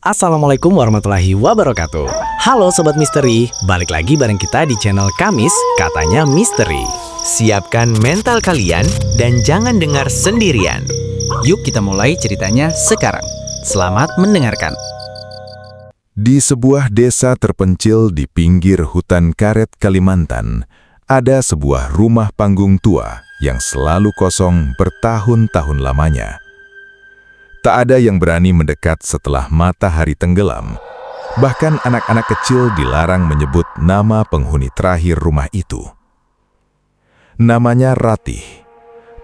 Assalamualaikum warahmatullahi wabarakatuh. Halo Sobat Misteri, balik lagi bareng kita di channel Kamis Katanya Misteri. Siapkan mental kalian dan jangan dengar sendirian. Yuk kita mulai ceritanya sekarang. Selamat mendengarkan. Di sebuah desa terpencil di pinggir hutan karet Kalimantan, ada sebuah rumah panggung tua yang selalu kosong bertahun-tahun lamanya. Tak ada yang berani mendekat setelah matahari tenggelam. Bahkan anak-anak kecil dilarang menyebut nama penghuni terakhir rumah itu. Namanya Ratih,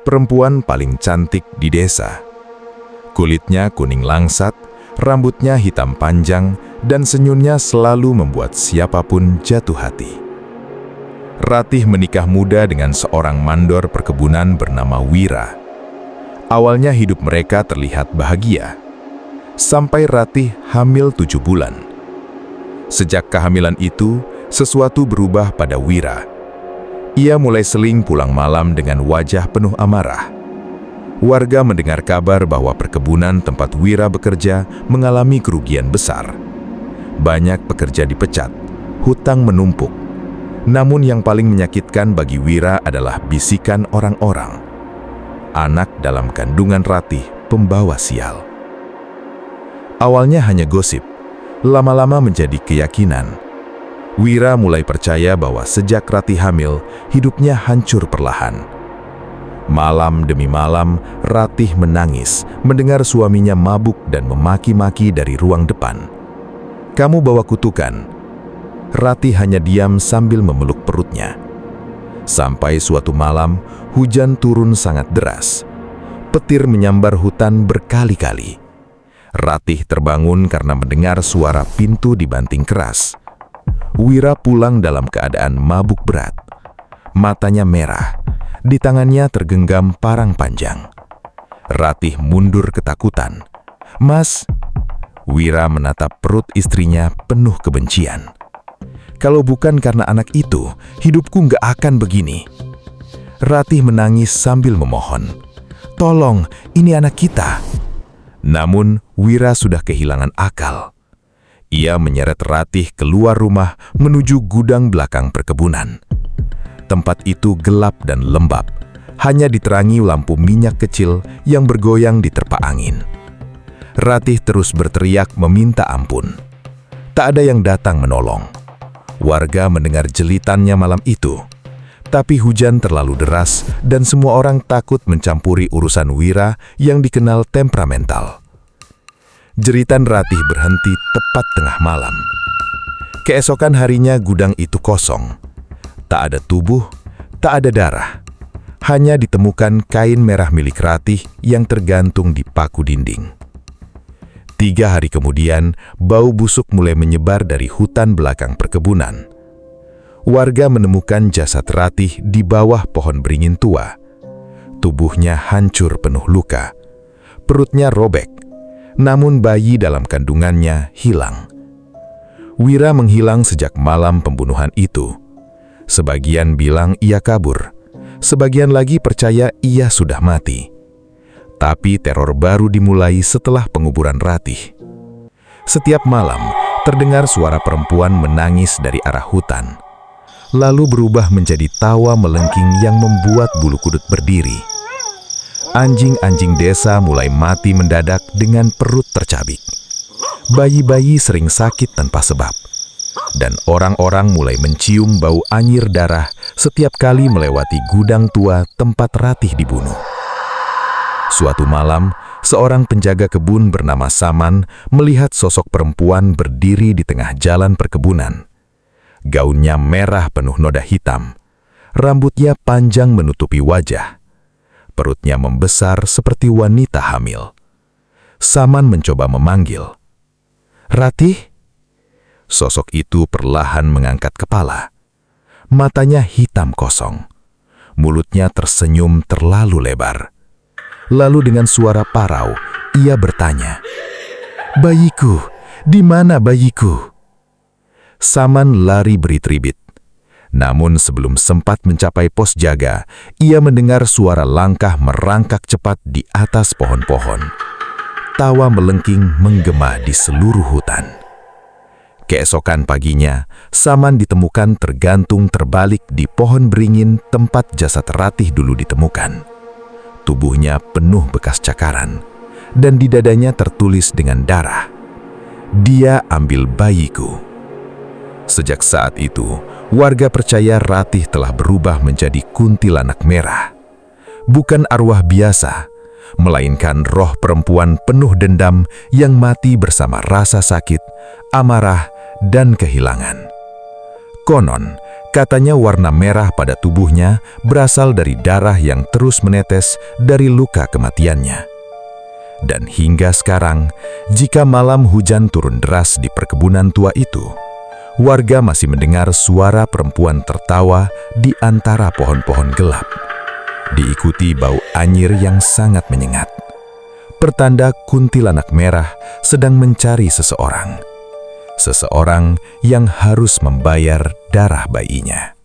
perempuan paling cantik di desa. Kulitnya kuning langsat, rambutnya hitam panjang, dan senyumnya selalu membuat siapapun jatuh hati. Ratih menikah muda dengan seorang mandor perkebunan bernama Wira. Awalnya hidup mereka terlihat bahagia, sampai Ratih hamil 7 bulan. Sejak kehamilan itu, sesuatu berubah pada Wira. Ia mulai sering pulang malam dengan wajah penuh amarah. Warga mendengar kabar bahwa perkebunan tempat Wira bekerja mengalami kerugian besar. Banyak pekerja dipecat, hutang menumpuk. Namun yang paling menyakitkan bagi Wira adalah bisikan orang-orang. Anak dalam kandungan Ratih pembawa sial. Awalnya hanya gosip, lama-lama menjadi keyakinan. Wira mulai percaya bahwa sejak Ratih hamil, hidupnya hancur perlahan. Malam demi malam, Ratih menangis mendengar suaminya mabuk dan memaki-maki dari ruang depan. "Kamu bawa kutukan." Ratih hanya diam sambil memeluk perutnya. Sampai suatu malam, hujan turun sangat deras. Petir menyambar hutan berkali-kali. Ratih terbangun karena mendengar suara pintu dibanting keras. Wira pulang dalam keadaan mabuk berat. Matanya merah, di tangannya tergenggam parang panjang. Ratih mundur ketakutan. "Mas!" Wira menatap perut istrinya penuh kebencian. "Kalau bukan karena anak itu, hidupku nggak akan begini." Ratih menangis sambil memohon, "Tolong, ini anak kita." Namun, Wira sudah kehilangan akal. Ia menyeret Ratih keluar rumah menuju gudang belakang perkebunan. Tempat itu gelap dan lembab, hanya diterangi lampu minyak kecil yang bergoyang diterpa angin. Ratih terus berteriak meminta ampun. Tak ada yang datang menolong. Warga mendengar jelitannya malam itu, tapi hujan terlalu deras dan semua orang takut mencampuri urusan Wira yang dikenal temperamental. Jeritan Ratih berhenti tepat tengah malam. Keesokan harinya gudang itu kosong. Tak ada tubuh, tak ada darah. Hanya ditemukan kain merah milik Ratih yang tergantung di paku dinding. 3 hari kemudian, bau busuk mulai menyebar dari hutan belakang perkebunan. Warga menemukan jasad Ratih di bawah pohon beringin tua. Tubuhnya hancur penuh luka. Perutnya robek, namun bayi dalam kandungannya hilang. Wira menghilang sejak malam pembunuhan itu. Sebagian bilang ia kabur, sebagian lagi percaya ia sudah mati. Tapi teror baru dimulai setelah penguburan Ratih. Setiap malam, terdengar suara perempuan menangis dari arah hutan. Lalu berubah menjadi tawa melengking yang membuat bulu kuduk berdiri. Anjing-anjing desa mulai mati mendadak dengan perut tercabik. Bayi-bayi sering sakit tanpa sebab. Dan orang-orang mulai mencium bau anyir darah setiap kali melewati gudang tua tempat Ratih dibunuh. Suatu malam, seorang penjaga kebun bernama Saman melihat sosok perempuan berdiri di tengah jalan perkebunan. Gaunnya merah penuh noda hitam. Rambutnya panjang menutupi wajah. Perutnya membesar seperti wanita hamil. Saman mencoba memanggil, "Ratih?" Sosok itu perlahan mengangkat kepala. Matanya hitam kosong. Mulutnya tersenyum terlalu lebar. Lalu dengan suara parau, ia bertanya, "Bayiku, di mana bayiku?" Saman lari berit-ribit. Namun sebelum sempat mencapai pos jaga, ia mendengar suara langkah merangkak cepat di atas pohon-pohon. tertawa melengking menggema di seluruh hutan. Keesokan paginya, Saman ditemukan tergantung terbalik di pohon beringin tempat jasad Ratih dulu ditemukan. Tubuhnya penuh bekas cakaran, dan di dadanya tertulis dengan darah, "Dia ambil bayiku." Sejak saat itu, warga percaya Ratih telah berubah menjadi kuntilanak merah. Bukan arwah biasa, melainkan roh perempuan penuh dendam yang mati bersama rasa sakit, amarah, dan kehilangan. Konon, katanya warna merah pada tubuhnya berasal dari darah yang terus menetes dari luka kematiannya. Dan hingga sekarang, jika malam hujan turun deras di perkebunan tua itu, warga masih mendengar suara perempuan tertawa di antara pohon-pohon gelap, diikuti bau anyir yang sangat menyengat. Pertanda kuntilanak merah sedang mencari seseorang yang harus membayar darah bayinya.